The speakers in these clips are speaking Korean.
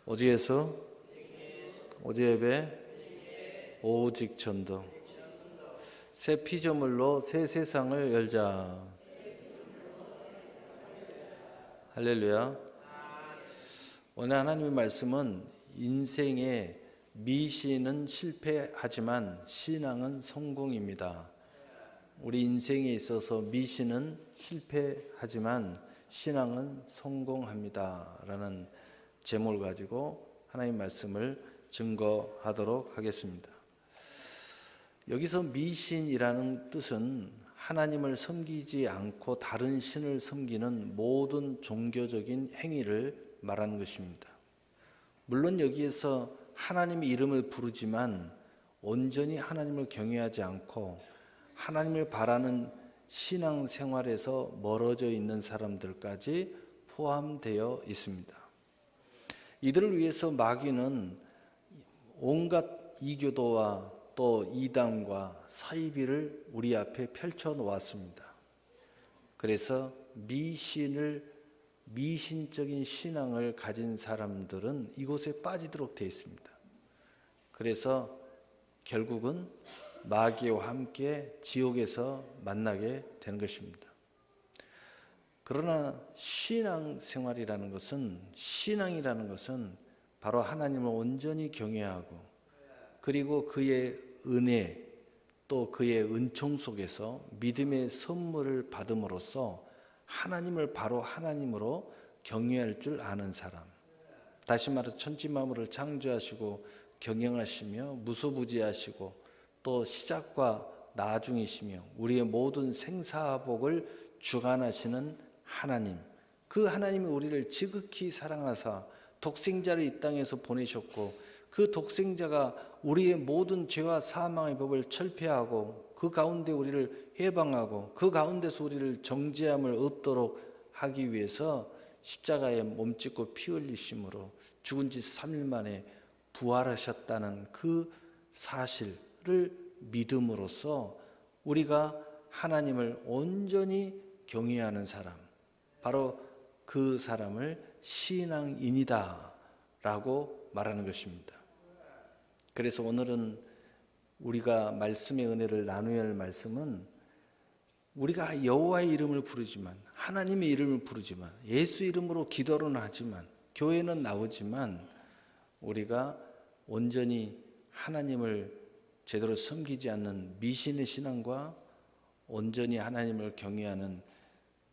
오직 예수, 오직 예배, 오직 전도. 새 피조물로 새 세상을 열자. 할렐루야. 오늘 하나님의 말씀은 인생의 미신은 실패하지만 신앙은 성공입니다. 우리 인생에 있어서 미신은 실패하지만 신앙은 성공합니다 라는 제목을 가지고 하나님의 말씀을 증거하도록 하겠습니다. 여기서 미신이라는 뜻은 하나님을 섬기지 않고 다른 신을 섬기는 모든 종교적인 행위를 말하는 것입니다. 물론 여기에서 하나님의 이름을 부르지만 온전히 하나님을 경외하지 않고 하나님을 바라는 신앙생활에서 멀어져 있는 사람들까지 포함되어 있습니다. 이들을 위해서 마귀는 온갖 이교도와 또 이단과 사이비를 우리 앞에 펼쳐 놓았습니다. 그래서 미신적인 신앙을 가진 사람들은 이곳에 빠지도록 되어 있습니다. 그래서 결국은 마귀와 함께 지옥에서 만나게 되는 것입니다. 그러나 신앙이라는 것은 바로 하나님을 온전히 경외하고 그리고 그의 은혜 또 그의 은총 속에서 믿음의 선물을 받음으로써 하나님을 바로 하나님으로 경외할 줄 아는 사람, 다시 말해 천지만물을 창조하시고 경영하시며 무소부지하시고 또 시작과 나중이시며 우리의 모든 생사복을 주관하시는 하나님, 그 하나님이 우리를 지극히 사랑하사 독생자를 이 땅에서 보내셨고 그 독생자가 우리의 모든 죄와 사망의 법을 철폐하고 그 가운데 우리를 해방하고 그 가운데서 우리를 정죄함을 없도록 하기 위해서 십자가에 몸짓고 피 흘리심으로 죽은 지 3일 만에 부활하셨다는 그 사실을 믿음으로써 우리가 하나님을 온전히 경외하는 사람, 바로 그 사람을 신앙인이다 라고 말하는 것입니다. 그래서 오늘은 우리가 말씀의 은혜를 나누어야 할 말씀은 우리가 여호와의 이름을 부르지만 하나님의 이름을 부르지만 예수 이름으로 기도는 하지만 교회는 나오지만 우리가 온전히 하나님을 제대로 섬기지 않는 미신의 신앙과 온전히 하나님을 경외하는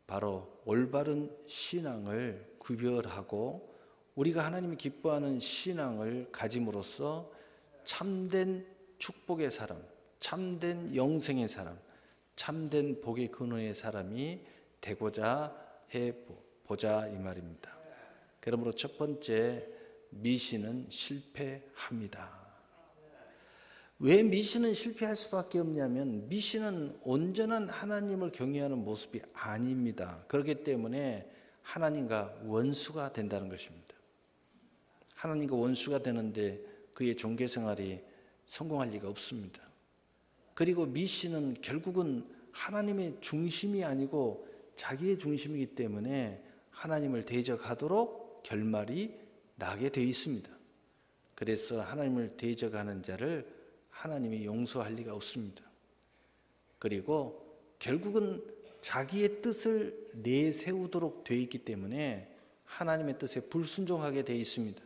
바로 올바른 신앙을 구별하고 우리가 하나님이 기뻐하는 신앙을 가짐으로써 참된 축복의 사람, 참된 영생의 사람, 참된 복의 근원의 사람이 되고자 해보자 이 말입니다. 그러므로 첫 번째, 미신은 실패합니다. 왜 미신은 실패할 수밖에 없냐면 미신은 온전한 하나님을 경외하는 모습이 아닙니다. 그렇기 때문에 하나님과 원수가 된다는 것입니다. 하나님과 원수가 되는데 그의 종교생활이 성공할 리가 없습니다. 그리고 미신은 결국은 하나님의 중심이 아니고 자기의 중심이기 때문에 하나님을 대적하도록 결말이 나게 되어 있습니다. 그래서 하나님을 대적하는 자를 하나님이 용서할 리가 없습니다. 그리고 결국은 자기의 뜻을 내세우도록 되어 있기 때문에 하나님의 뜻에 불순종하게 되어 있습니다.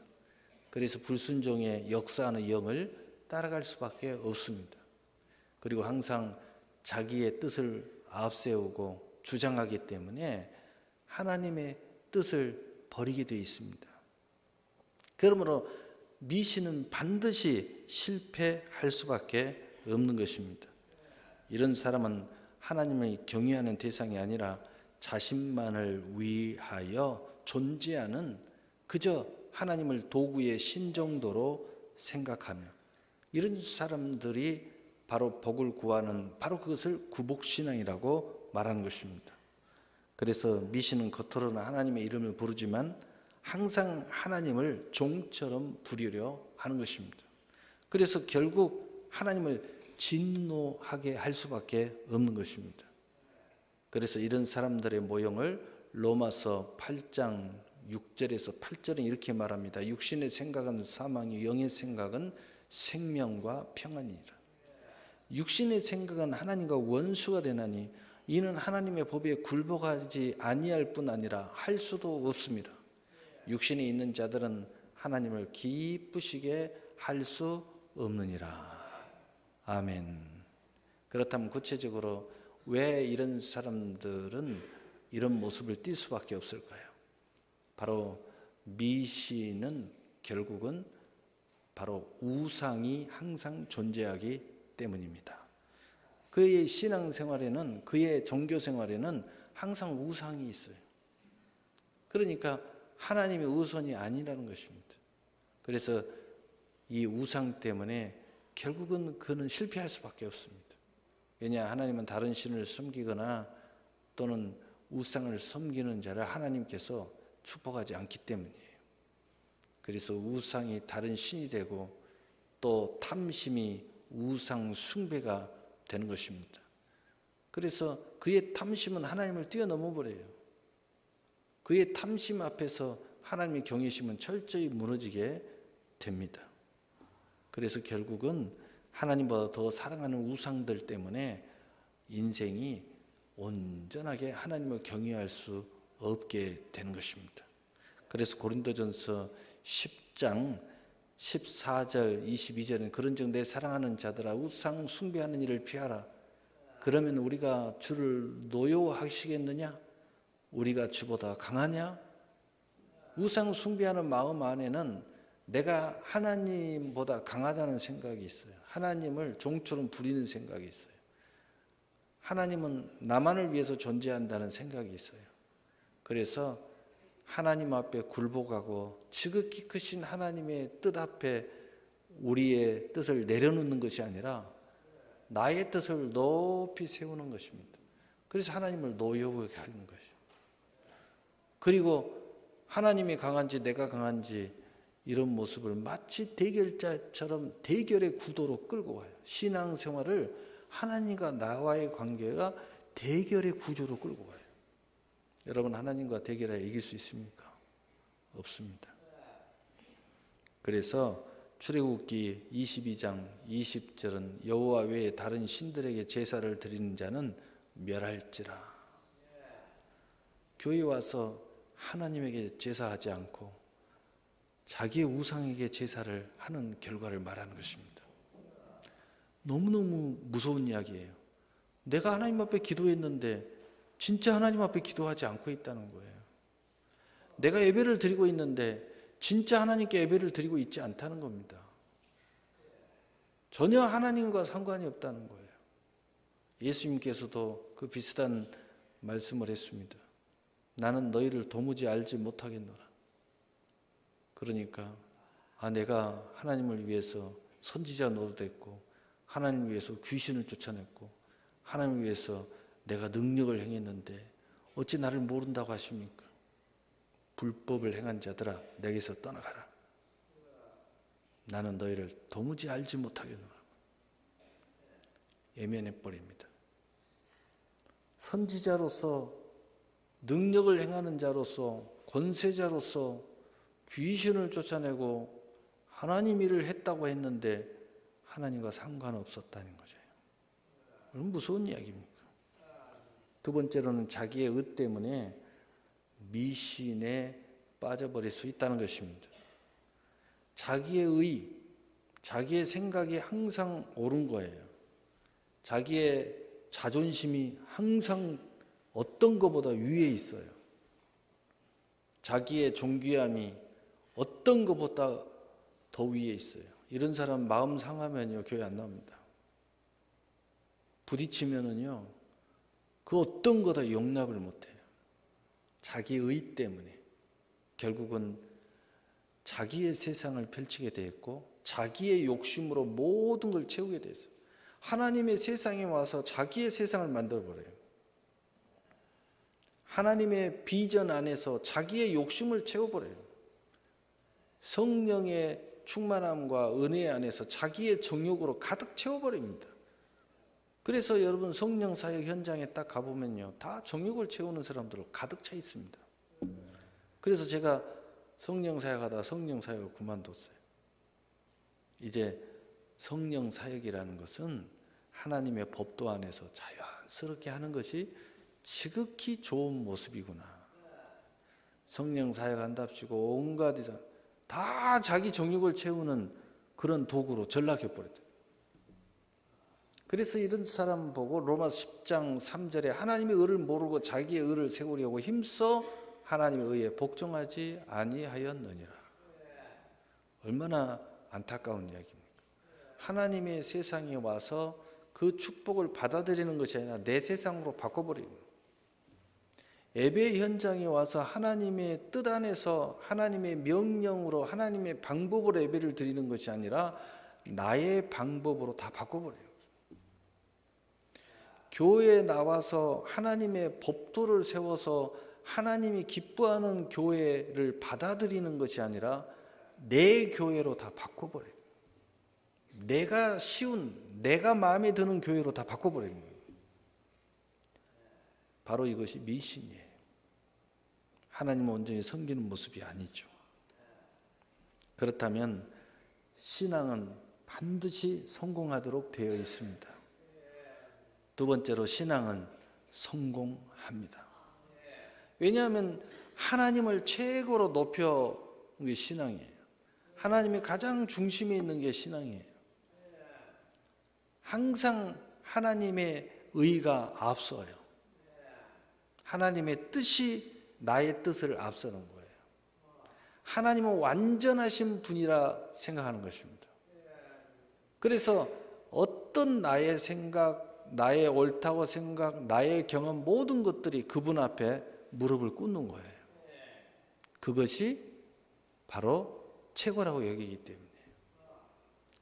그래서 불순종의 역사하는 영을 따라갈 수밖에 없습니다. 그리고 항상 자기의 뜻을 앞세우고 주장하기 때문에 하나님의 뜻을 버리게 되어 있습니다. 그러므로 미신은 반드시 실패할 수밖에 없는 것입니다. 이런 사람은 하나님을 경외하는 대상이 아니라 자신만을 위하여 존재하는 그저 하나님을 도구의 신 정도로 생각하며 이런 사람들이 바로 복을 구하는 바로 그것을 구복신앙이라고 말하는 것입니다. 그래서 미신은 겉으로는 하나님의 이름을 부르지만 항상 하나님을 종처럼 부리려 하는 것입니다. 그래서 결국 하나님을 진노하게 할 수밖에 없는 것입니다. 그래서 이런 사람들의 모형을 로마서 8장 6절에서 8절은 이렇게 말합니다. 육신의 생각은 사망이, 영의 생각은 생명과 평안이니라. 육신의 생각은 하나님과 원수가 되나니 이는 하나님의 법에 굴복하지 아니할 뿐 아니라 할 수도 없습니다. 육신에 있는 자들은 하나님을 기쁘시게 할 수 없느니라. 아멘. 그렇다면 구체적으로 왜 이런 사람들은 이런 모습을 띌 수밖에 없을까요? 바로 미신은 결국은 바로 우상이 항상 존재하기 때문입니다. 그의 신앙생활에는, 그의 종교생활에는 항상 우상이 있어요. 그러니까 하나님의 우선이 아니라는 것입니다. 그래서 이 우상 때문에 결국은 그는 실패할 수밖에 없습니다. 왜냐, 하나님은 다른 신을 섬기거나 또는 우상을 섬기는 자를 하나님께서 축복하지 않기 때문이에요. 그래서 우상이 다른 신이 되고 또 탐심이 우상 숭배가 되는 것입니다. 그래서 그의 탐심은 하나님을 뛰어넘어 버려요. 그의 탐심 앞에서 하나님의 경외심은 철저히 무너지게 됩니다. 그래서 결국은 하나님보다 더 사랑하는 우상들 때문에 인생이 온전하게 하나님을 경외할 수 없게 되는 것입니다. 그래서 고린도전서 10장 14절 22절은 그런즉 내 사랑하는 자들아 우상 숭배하는 일을 피하라. 그러면 우리가 주를 노여워하시겠느냐? 우리가 주보다 강하냐? 우상 숭배하는 마음 안에는 내가 하나님보다 강하다는 생각이 있어요. 하나님을 종처럼 부리는 생각이 있어요. 하나님은 나만을 위해서 존재한다는 생각이 있어요. 그래서 하나님 앞에 굴복하고 지극히 크신 하나님의 뜻 앞에 우리의 뜻을 내려놓는 것이 아니라 나의 뜻을 높이 세우는 것입니다. 그래서 하나님을 노여워하게 하는 것이죠. 그리고 하나님이 강한지 내가 강한지 이런 모습을 마치 대결자처럼 대결의 구도로 끌고 와요. 신앙생활을 하나님과 나와의 관계가 대결의 구조로 끌고 가요. 여러분, 하나님과 대결하여 이길 수 있습니까? 없습니다. 그래서 출애굽기 22장 20절은 여호와 외에 다른 신들에게 제사를 드리는 자는 멸할지라. 교회에 와서 하나님에게 제사하지 않고 자기의 우상에게 제사를 하는 결과를 말하는 것입니다. 너무너무 무서운 이야기예요. 내가 하나님 앞에 기도했는데 진짜 하나님 앞에 기도하지 않고 있다는 거예요. 내가 예배를 드리고 있는데 진짜 하나님께 예배를 드리고 있지 않다는 겁니다. 전혀 하나님과 상관이 없다는 거예요. 예수님께서도 그 비슷한 말씀을 했습니다. 나는 너희를 도무지 알지 못하겠노라. 그러니까 내가 하나님을 위해서 선지자 노릇했고 하나님을 위해서 귀신을 쫓아냈고 하나님을 위해서 내가 능력을 행했는데 어찌 나를 모른다고 하십니까? 불법을 행한 자들아 내게서 떠나가라. 나는 너희를 도무지 알지 못하겠노라. 예면해버립니다. 선지자로서 능력을 행하는 자로서 권세자로서 귀신을 쫓아내고 하나님 일을 했다고 했는데 하나님과 상관없었다는 거죠. 그럼 무서운 이야기입니까? 두 번째로는 자기의 의 때문에 미신에 빠져버릴 수 있다는 것입니다. 자기의 의, 자기의 생각이 항상 옳은 거예요. 자기의 자존심이 항상 어떤 것보다 위에 있어요. 자기의 존귀함이 어떤 것보다 더 위에 있어요. 이런 사람 마음 상하면요 교회 안 나옵니다. 부딪히면은요 그 어떤 거다 용납을 못해요. 자기의 때문에 결국은 자기의 세상을 펼치게 되었고 자기의 욕심으로 모든 걸 채우게 됐어요. 하나님의 세상에 와서 자기의 세상을 만들어버려요. 하나님의 비전 안에서 자기의 욕심을 채워버려요. 성령의 충만함과 은혜 안에서 자기의 정욕으로 가득 채워버립니다. 그래서 여러분 성령 사역 현장에 딱 가보면요 다 정욕을 채우는 사람들로 가득 차 있습니다. 그래서 제가 성령 사역하다가 성령 사역을 그만뒀어요. 이제 성령 사역이라는 것은 하나님의 법도 안에서 자연스럽게 하는 것이 지극히 좋은 모습이구나. 성령 사역한답시고 온갖 다 자기 정욕을 채우는 그런 도구로 전락해버렸다. 그래서 이런 사람 보고 로마서 10장 3절에 하나님의 의를 모르고 자기의 의를 세우려고 힘써 하나님의 의에 복종하지 아니하였느니라. 얼마나 안타까운 이야기입니까? 하나님의 세상에 와서 그 축복을 받아들이는 것이 아니라 내 세상으로 바꿔버리는 거예요. 예배 현장에 와서 하나님의 뜻 안에서 하나님의 명령으로 하나님의 방법으로 예배를 드리는 것이 아니라 나의 방법으로 다 바꿔버려요. 교회에 나와서 하나님의 법도를 세워서 하나님이 기뻐하는 교회를 받아들이는 것이 아니라 내 교회로 다 바꿔버려요. 내가 쉬운, 내가 마음에 드는 교회로 다 바꿔버리는 거예요. 바로 이것이 미신이에요. 하나님을 온전히 섬기는 모습이 아니죠. 그렇다면 신앙은 반드시 성공하도록 되어 있습니다. 두 번째로 신앙은 성공합니다. 왜냐하면 하나님을 최고로 높여 게 신앙이에요. 하나님이 가장 중심에 있는 게 신앙이에요. 항상 하나님의 의가 앞서요. 하나님의 뜻이 나의 뜻을 앞서는 거예요. 하나님은 완전하신 분이라 생각하는 것입니다. 그래서 어떤 나의 생각, 나의 옳다고 생각, 나의 경험 모든 것들이 그분 앞에 무릎을 꿇는 거예요. 그것이 바로 최고라고 여기기 때문에.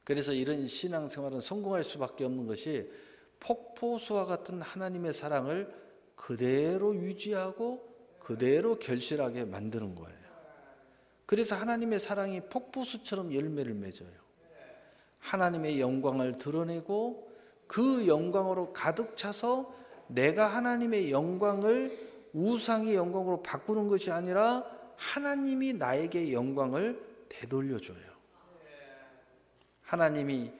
그래서 이런 신앙생활은 성공할 수밖에 없는 것이 폭포수와 같은 하나님의 사랑을 그대로 유지하고 그대로 결실하게 만드는 거예요. 그래서 하나님의 사랑이 폭포수처럼 열매를 맺어요. 하나님의 영광을 드러내고 그 영광으로 가득 차서 내가 하나님의 영광을 우상의 영광으로 바꾸는 것이 아니라 하나님이 나에게 영광을 되돌려줘요. 하나님이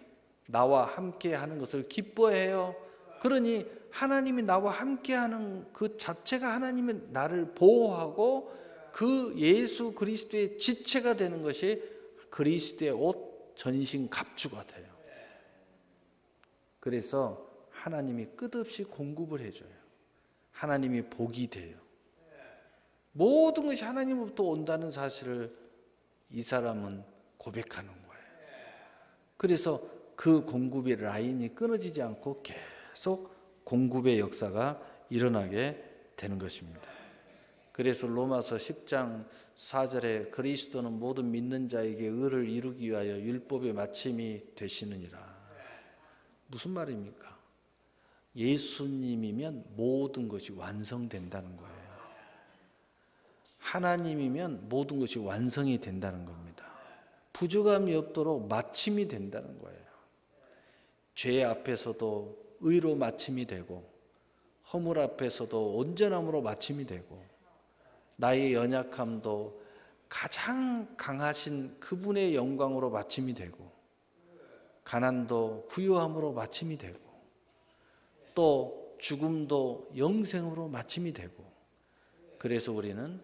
나와 함께 하는 것을 기뻐해요. 그러니 하나님이 나와 함께하는 그 자체가 하나님이 나를 보호하고 그 예수 그리스도의 지체가 되는 것이 그리스도의 옷 전신 갑주가 돼요. 그래서 하나님이 끝없이 공급을 해줘요. 하나님이 복이 돼요. 모든 것이 하나님으로부터 온다는 사실을 이 사람은 고백하는 거예요. 그래서 그 공급의 라인이 끊어지지 않고 계속 공급의 역사가 일어나게 되는 것입니다. 그래서 로마서 10장 4절에 그리스도는 모든 믿는 자에게 의를 이루기 위하여 율법의 마침이 되시느니라. 무슨 말입니까? 예수님이면 모든 것이 완성된다는 거예요. 하나님이면 모든 것이 완성이 된다는 겁니다. 부족함이 없도록 마침이 된다는 거예요. 죄 앞에서도 의로 마침이 되고 허물 앞에서도 온전함으로 마침이 되고 나의 연약함도 가장 강하신 그분의 영광으로 마침이 되고 가난도 부유함으로 마침이 되고 또 죽음도 영생으로 마침이 되고 그래서 우리는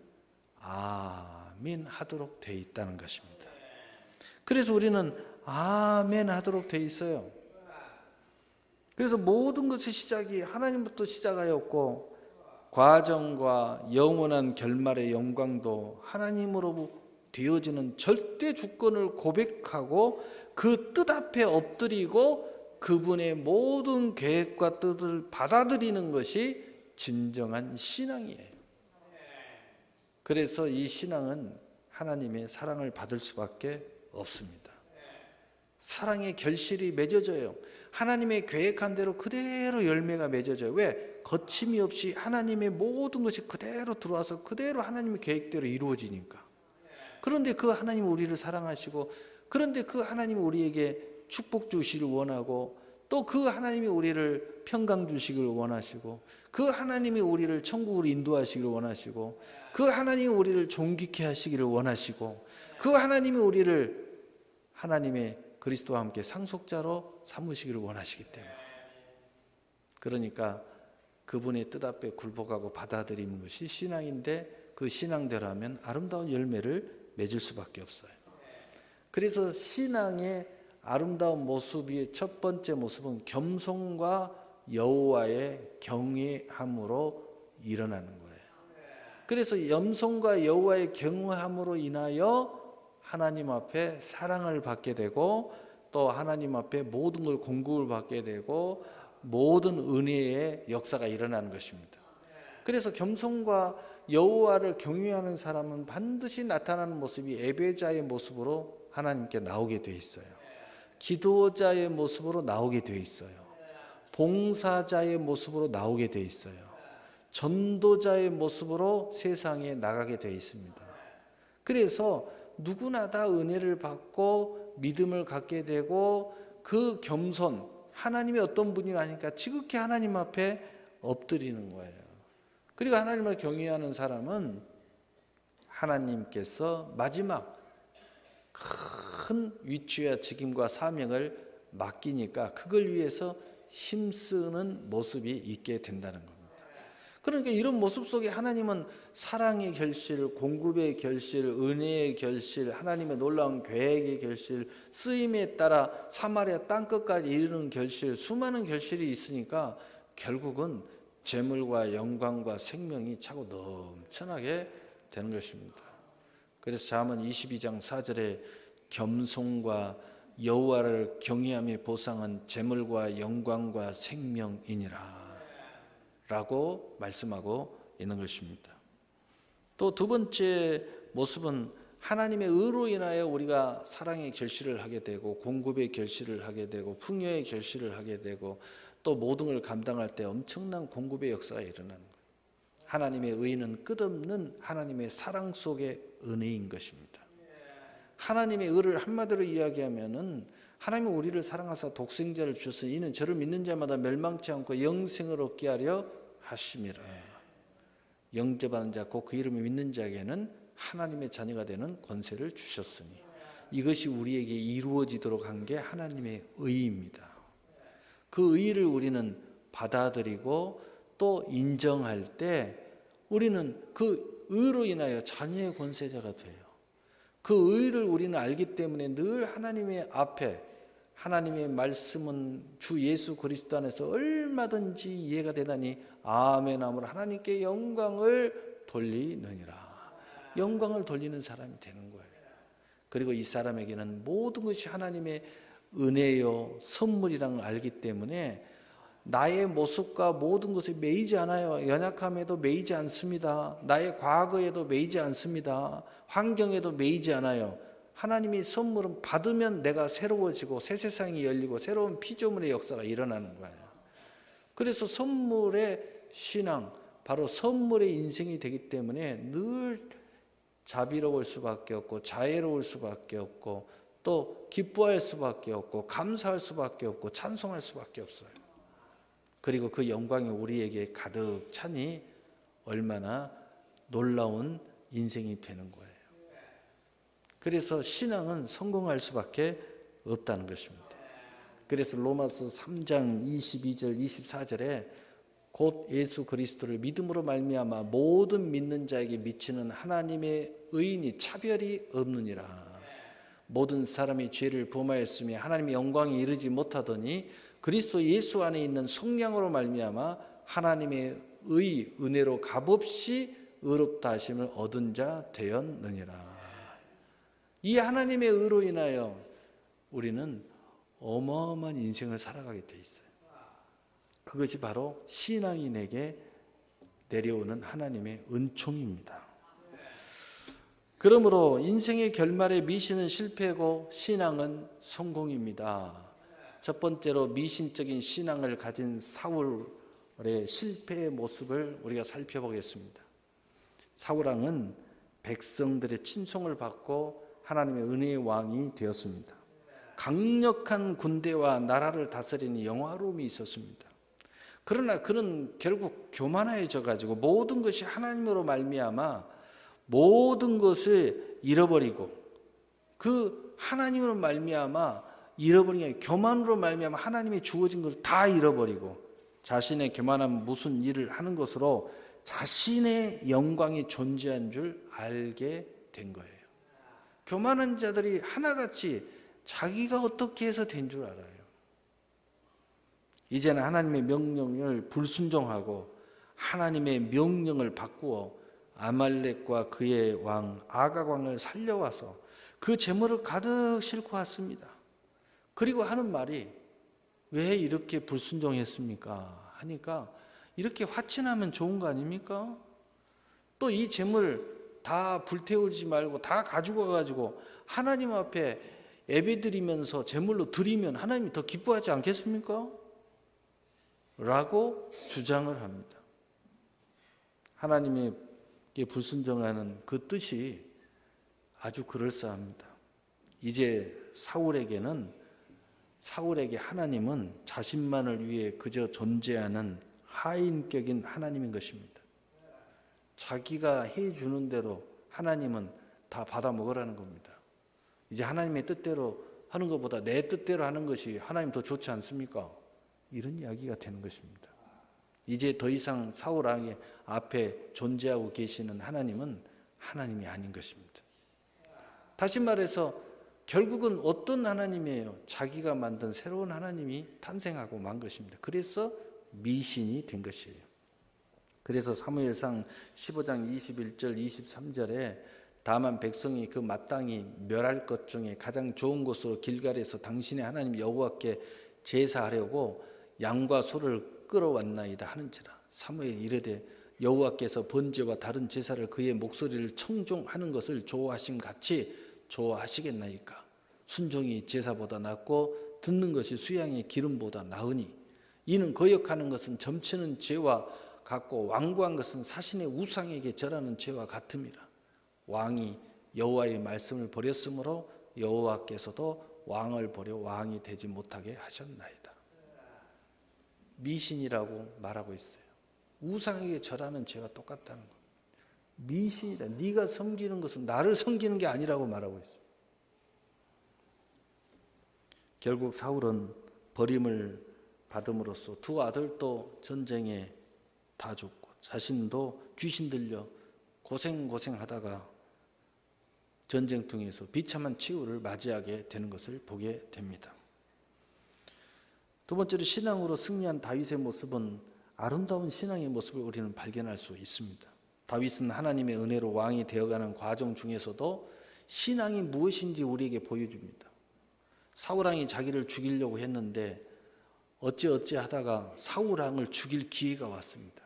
아멘 하도록 되어 있다는 것입니다. 그래서 우리는 아멘 하도록 되어 있어요. 그래서 모든 것의 시작이 하나님부터 시작하였고 과정과 영원한 결말의 영광도 하나님으로 되어지는 절대 주권을 고백하고 그 뜻 앞에 엎드리고 그분의 모든 계획과 뜻을 받아들이는 것이 진정한 신앙이에요. 그래서 이 신앙은 하나님의 사랑을 받을 수밖에 없습니다. 사랑의 결실이 맺어져요. 하나님의 계획한 대로 그대로 열매가 맺어져요. 왜? 거침이 없이 하나님의 모든 것이 그대로 들어와서 그대로 하나님의 계획대로 이루어지니까. 그런데 그 하나님은 우리를 사랑하시고 그런데 그 하나님이 우리에게 축복 주시기를 원하고 또 그 하나님이 우리를 평강 주시기를 원하시고 그 하나님이 우리를 천국으로 인도하시기를 원하시고 그 하나님이 우리를 존귀케 하시기를 원하시고 그 하나님이 우리를 하나님의 그리스도와 함께 상속자로 삼으시기를 원하시기 때문에 그러니까 그분의 뜻 앞에 굴복하고 받아들이는 것이 신앙인데 그 신앙대로 하면 아름다운 열매를 맺을 수밖에 없어요. 그래서 신앙의 아름다운 모습의 첫 번째 모습은 겸손과 여호와의 경외함으로 일어나는 거예요. 그래서 겸손과 여호와의 경외함으로 인하여 하나님 앞에 사랑을 받게 되고 또 하나님 앞에 모든 걸 공급을 받게 되고 모든 은혜의 역사가 일어나는 것입니다. 그래서 겸손과 여호와를 경외하는 사람은 반드시 나타나는 모습이 예배자의 모습으로 하나님께 나오게 되어 있어요. 기도자의 모습으로 나오게 되어 있어요. 봉사자의 모습으로 나오게 되어 있어요. 전도자의 모습으로 세상에 나가게 되어 있습니다. 그래서 누구나 다 은혜를 받고 믿음을 갖게 되고 그 겸손, 하나님이 어떤 분이라니까 지극히 하나님 앞에 엎드리는 거예요. 그리고 하나님을 경외하는 사람은 하나님께서 마지막 큰 위치와 직임과 사명을 맡기니까 그걸 위해서 힘쓰는 모습이 있게 된다는 겁니다. 그러니까 이런 모습 속에 하나님은 사랑의 결실, 공급의 결실, 은혜의 결실, 하나님의 놀라운 계획의 결실, 쓰임에 따라 사마리아 땅끝까지 이르는 결실, 수많은 결실이 있으니까 결국은 재물과 영광과 생명이 차고 넘쳐나게 되는 것입니다. 그래서 잠언 22장 4절에 겸손과 여호와를 경외함의 보상은 재물과 영광과 생명이니라 라고 말씀하고 있는 것입니다. 또 두 번째 모습은 하나님의 의로 인하여 우리가 사랑의 결실을 하게 되고 공급의 결실을 하게 되고 풍요의 결실을 하게 되고 또 모든 걸 감당할 때 엄청난 공급의 역사가 일어나는 거예요. 하나님의 의는 끝없는 하나님의 사랑 속의 은혜인 것입니다. 하나님의 의를 한마디로 이야기하면은 하나님은 우리를 사랑하사 독생자를 주셨으니 이는 저를 믿는 자마다 멸망치 않고 영생을 얻게 하려 하심이라. 영접하는 자 곧 그 이름을 믿는 자에게는 하나님의 자녀가 되는 권세를 주셨으니 이것이 우리에게 이루어지도록 한 게 하나님의 의입니다. 그 의를 우리는 받아들이고 또 인정할 때 우리는 그 의로 인하여 자녀의 권세자가 돼요. 그 의를 우리는 알기 때문에 늘 하나님의 앞에 하나님의 말씀은 주 예수 그리스도 안에서 얼마든지 이해가 되나니 아멘 하므로 하나님께 영광을 돌리느니라. 영광을 돌리는 사람이 되는 거예요. 그리고 이 사람에게는 모든 것이 하나님의 은혜요 선물이라는 걸 알기 때문에 나의 모습과 모든 것에 매이지 않아요. 연약함에도 매이지 않습니다. 나의 과거에도 매이지 않습니다. 환경에도 매이지 않아요. 하나님의 선물은 받으면 내가 새로워지고 새 세상이 열리고 새로운 피조물의 역사가 일어나는 거예요. 그래서 선물의 신앙, 바로 선물의 인생이 되기 때문에 늘 자비로울 수밖에 없고 자애로울 수밖에 없고 또 기뻐할 수밖에 없고 감사할 수밖에 없고 찬송할 수밖에 없어요. 그리고 그 영광이 우리에게 가득 차니 얼마나 놀라운 인생이 되는 거예요. 그래서 신앙은 성공할 수밖에 없다는 것입니다. 그래서 로마서 3장 22절 24절에 곧 예수 그리스도를 믿음으로 말미암아 모든 믿는 자에게 미치는 하나님의 의인이 차별이 없느니라. 모든 사람이 죄를 범하였으며 하나님의 영광에 이르지 못하더니 그리스도 예수 안에 있는 성령으로 말미암아 하나님의 의 은혜로 값없이 의롭다 하심을 얻은 자 되었느니라. 이 하나님의 의로 인하여 우리는 어마어마한 인생을 살아가게 돼 있어요. 그것이 바로 신앙인에게 내려오는 하나님의 은총입니다. 그러므로 인생의 결말에 미신은 실패고 신앙은 성공입니다. 첫 번째로 미신적인 신앙을 가진 사울의 실패의 모습을 우리가 살펴보겠습니다. 사울왕은 백성들의 친송을 받고 하나님의 은혜의 왕이 되었습니다. 강력한 군대와 나라를 다스리는 영화로움이 있었습니다. 그러나 그는 결국 교만해져 가지고 모든 것이 하나님으로 말미암아 모든 것을 잃어버리고 그 하나님으로 말미암아 잃어버린 게 교만으로 말미암아 하나님의 주어진 것을 다 잃어버리고 자신의 교만한 무슨 일을 하는 것으로 자신의 영광이 존재한 줄 알게 된 거예요. 교만한 자들이 하나같이 자기가 어떻게 해서 된 줄 알아요. 이제는 하나님의 명령을 불순종하고 하나님의 명령을 바꾸어 아말렉과 그의 왕 아각 왕을 살려와서 그 재물을 가득 싣고 왔습니다. 그리고 하는 말이 왜 이렇게 불순종했습니까? 하니까 이렇게 화친하면 좋은 거 아닙니까? 또 이 재물 다 불태우지 말고 다 가지고 가지고 하나님 앞에 예배드리면서 재물로 드리면 하나님이 더 기뻐하지 않겠습니까? 라고 주장을 합니다. 하나님에게 불순종하는 그 뜻이 아주 그럴싸합니다. 이제 사울에게 하나님은 자신만을 위해 그저 존재하는 하인격인 하나님인 것입니다. 자기가 해주는 대로 하나님은 다 받아 먹으라는 겁니다. 이제 하나님의 뜻대로 하는 것보다 내 뜻대로 하는 것이 하나님 더 좋지 않습니까? 이런 이야기가 되는 것입니다. 이제 더 이상 사울 왕의 앞에 존재하고 계시는 하나님은 하나님이 아닌 것입니다. 다시 말해서 결국은 어떤 하나님이에요? 자기가 만든 새로운 하나님이 탄생하고 만 것입니다. 그래서 미신이 된 것이에요. 그래서 사무엘상 15장 21절 23절에 다만 백성이 그 마땅히 멸할 것 중에 가장 좋은 곳으로 길갈에서 당신의 하나님 여호와께 제사하려고 양과 소를 끌어왔나이다 하는지라. 사무엘이 이르되 여호와께서 번제와 다른 제사를 그의 목소리를 청종하는 것을 좋아하심 같이 좋아하시겠나이까. 순종이 제사보다 낫고 듣는 것이 수양의 기름보다 나으니 이는 거역하는 것은 점치는 죄와 같고 완고한 것은 사신의 우상에게 절하는 죄와 같음이라. 왕이 여호와의 말씀을 버렸으므로 여호와께서도 왕을 버려 왕이 되지 못하게 하셨나이다. 미신이라고 말하고 있어요. 우상에게 절하는 죄와 똑같다는 것. 미신이다. 네가 섬기는 것은 나를 섬기는 게 아니라고 말하고 있어요. 결국 사울은 버림을 받음으로써 두 아들도 전쟁에 다 죽고 자신도 귀신 들려 고생하다가 전쟁통에서 비참한 치유를 맞이하게 되는 것을 보게 됩니다. 두 번째로 신앙으로 승리한 다윗의 모습은 아름다운 신앙의 모습을 우리는 발견할 수 있습니다. 다윗은 하나님의 은혜로 왕이 되어가는 과정 중에서도 신앙이 무엇인지 우리에게 보여줍니다. 사울왕이 자기를 죽이려고 했는데 어찌 하다가 사울왕을 죽일 기회가 왔습니다.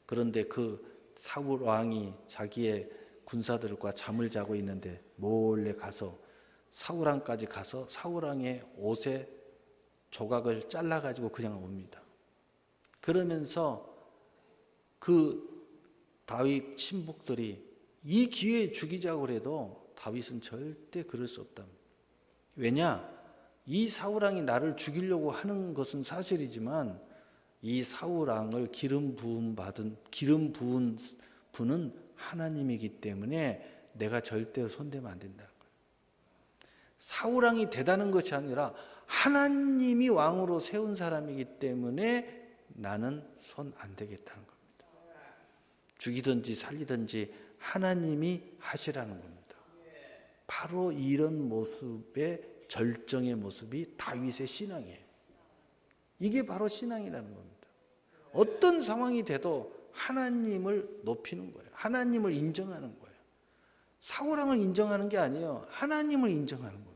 그런데 그 사울왕이 자기의 군사들과 잠을 자고 있는데 몰래 가서 사울왕까지 가서 사울왕의 옷에 조각을 잘라가지고 그냥 옵니다. 그러면서 그 다윗 친복들이 이 기회에 죽이자고 해도 다윗은 절대 그럴 수 없답니다. 왜냐? 이 사울왕이 나를 죽이려고 하는 것은 사실이지만 이 사울왕을 기름 부은 분은 하나님이기 때문에 내가 절대로 손대면 안 된다는 거예요. 사울왕이 대단한 것이 아니라 하나님이 왕으로 세운 사람이기 때문에 나는 손 안 대겠다는 겁니다. 죽이든지 살리든지 하나님이 하시라는 겁니다. 바로 이런 모습의 절정의 모습이 다윗의 신앙이에요. 이게 바로 신앙이라는 겁니다. 어떤 상황이 돼도 하나님을 높이는 거예요. 하나님을 인정하는 거예요. 사울왕을 인정하는 게 아니에요. 하나님을 인정하는 겁니다.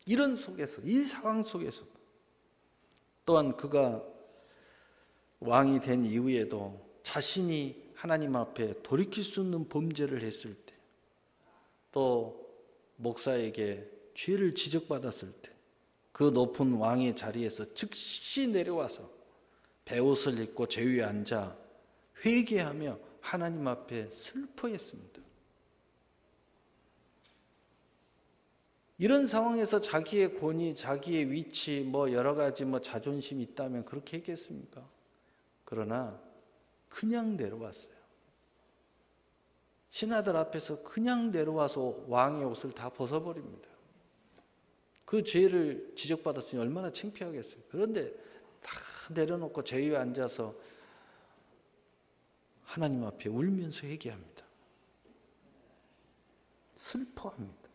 이런 속에서, 이 상황 속에서 또한 그가 왕이 된 이후에도 자신이 하나님 앞에 돌이킬 수 없는 범죄를 했을 때, 또 목사에게 죄를 지적받았을 때, 그 높은 왕의 자리에서 즉시 내려와서 베옷을 입고 제 위에 앉아 회개하며 하나님 앞에 슬퍼했습니다. 이런 상황에서 자기의 권위, 자기의 위치, 여러 가지 자존심이 있다면 그렇게 했겠습니까? 그러나 그냥 내려왔어요. 신하들 앞에서 그냥 내려와서 왕의 옷을 다 벗어버립니다. 그 죄를 지적받았으니 얼마나 창피하겠어요. 그런데 다 내려놓고 제 위에 앉아서 하나님 앞에 울면서 회개합니다. 슬퍼합니다.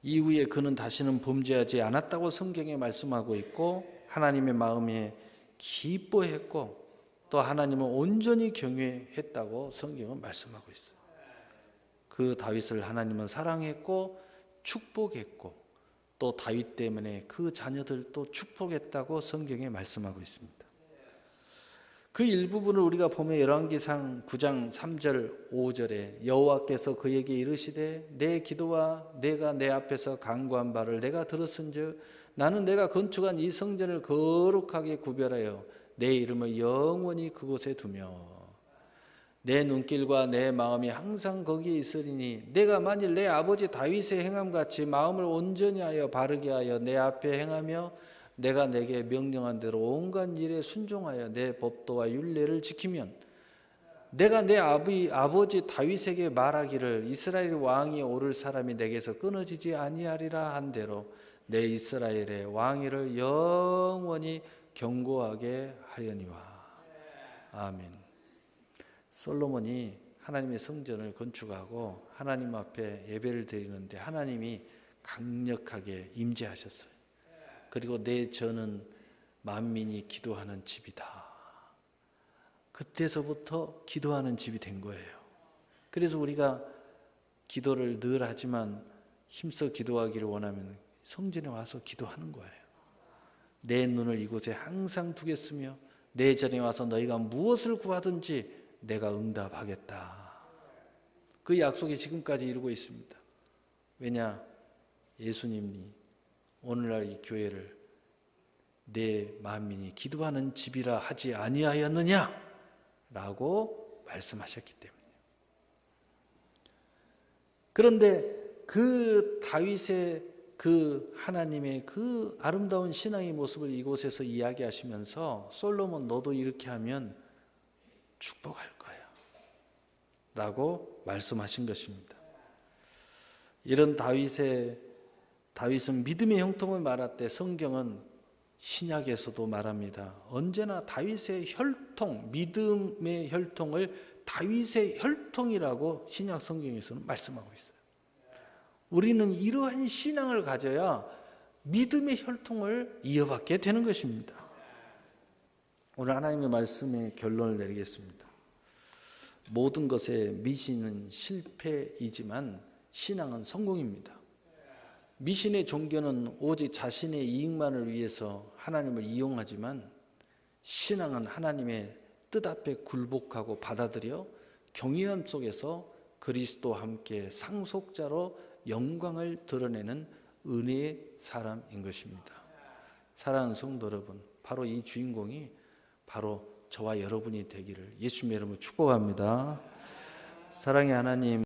이후에 그는 다시는 범죄하지 않았다고 성경에 말씀하고 있고 하나님의 마음에 기뻐했고 또 하나님을 온전히 경외했다고 성경은 말씀하고 있어요. 그 다윗을 하나님은 사랑했고 축복했고 또 다윗 때문에 그 자녀들도 축복했다고 성경에 말씀하고 있습니다. 그 일부분을 우리가 보면 열왕기상 9장 3절 5절에 여호와께서 그에게 이르시되 내 기도와 내가 내 앞에서 간구한 바를 내가 들었은즉 나는 내가 건축한 이 성전을 거룩하게 구별하여 내 이름을 영원히 그곳에 두며 내 눈길과 내 마음이 항상 거기에 있으리니 내가 만일 내 아버지 다윗의 행함같이 마음을 온전히 하여 바르게 하여 내 앞에 행하며 내가 내게 명령한 대로 온갖 일에 순종하여 내 법도와 율례를 지키면 내가 내 아버지 다윗에게 말하기를 이스라엘 왕이 오를 사람이 내게서 끊어지지 아니하리라 한 대로 내 이스라엘의 왕위를 영원히 견고하게 하려니와. 아멘. 솔로몬이 하나님의 성전을 건축하고 하나님 앞에 예배를 드리는데 하나님이 강력하게 임재하셨어요. 그리고 내 전은 만민이 기도하는 집이다. 그때서부터 기도하는 집이 된 거예요. 그래서 우리가 기도를 늘 하지만 힘써 기도하기를 원하면 성전에 와서 기도하는 거예요. 내 눈을 이곳에 항상 두겠으며 내 전에 와서 너희가 무엇을 구하든지 내가 응답하겠다. 그 약속이 지금까지 이루고 있습니다. 왜냐? 예수님이 오늘날 이 교회를 내 만민이 기도하는 집이라 하지 아니하였느냐? 라고 말씀하셨기 때문이에요. 그런데 그 다윗의 그 하나님의 그 아름다운 신앙의 모습을 이곳에서 이야기하시면서 솔로몬 너도 이렇게 하면 축복할 거야 라고 말씀하신 것입니다. 이런 다윗은 믿음의 형통을 말할 때 성경은 신약에서도 말합니다. 언제나 다윗의 혈통, 믿음의 혈통을 다윗의 혈통이라고 신약 성경에서는 말씀하고 있어요. 우리는 이러한 신앙을 가져야 믿음의 혈통을 이어받게 되는 것입니다. 오늘 하나님의 말씀의 결론을 내리겠습니다. 모든 것에 미신은 실패이지만 신앙은 성공입니다. 미신의 종교는 오직 자신의 이익만을 위해서 하나님을 이용하지만 신앙은 하나님의 뜻 앞에 굴복하고 받아들여 경외함 속에서 그리스도와 함께 상속자로 영광을 드러내는 은혜의 사람인 것입니다. 사랑하는 성도 여러분, 바로 이 주인공이 바로 저와 여러분이 되기를 예수님의 이름으로 축복합니다. 사랑의 하나님,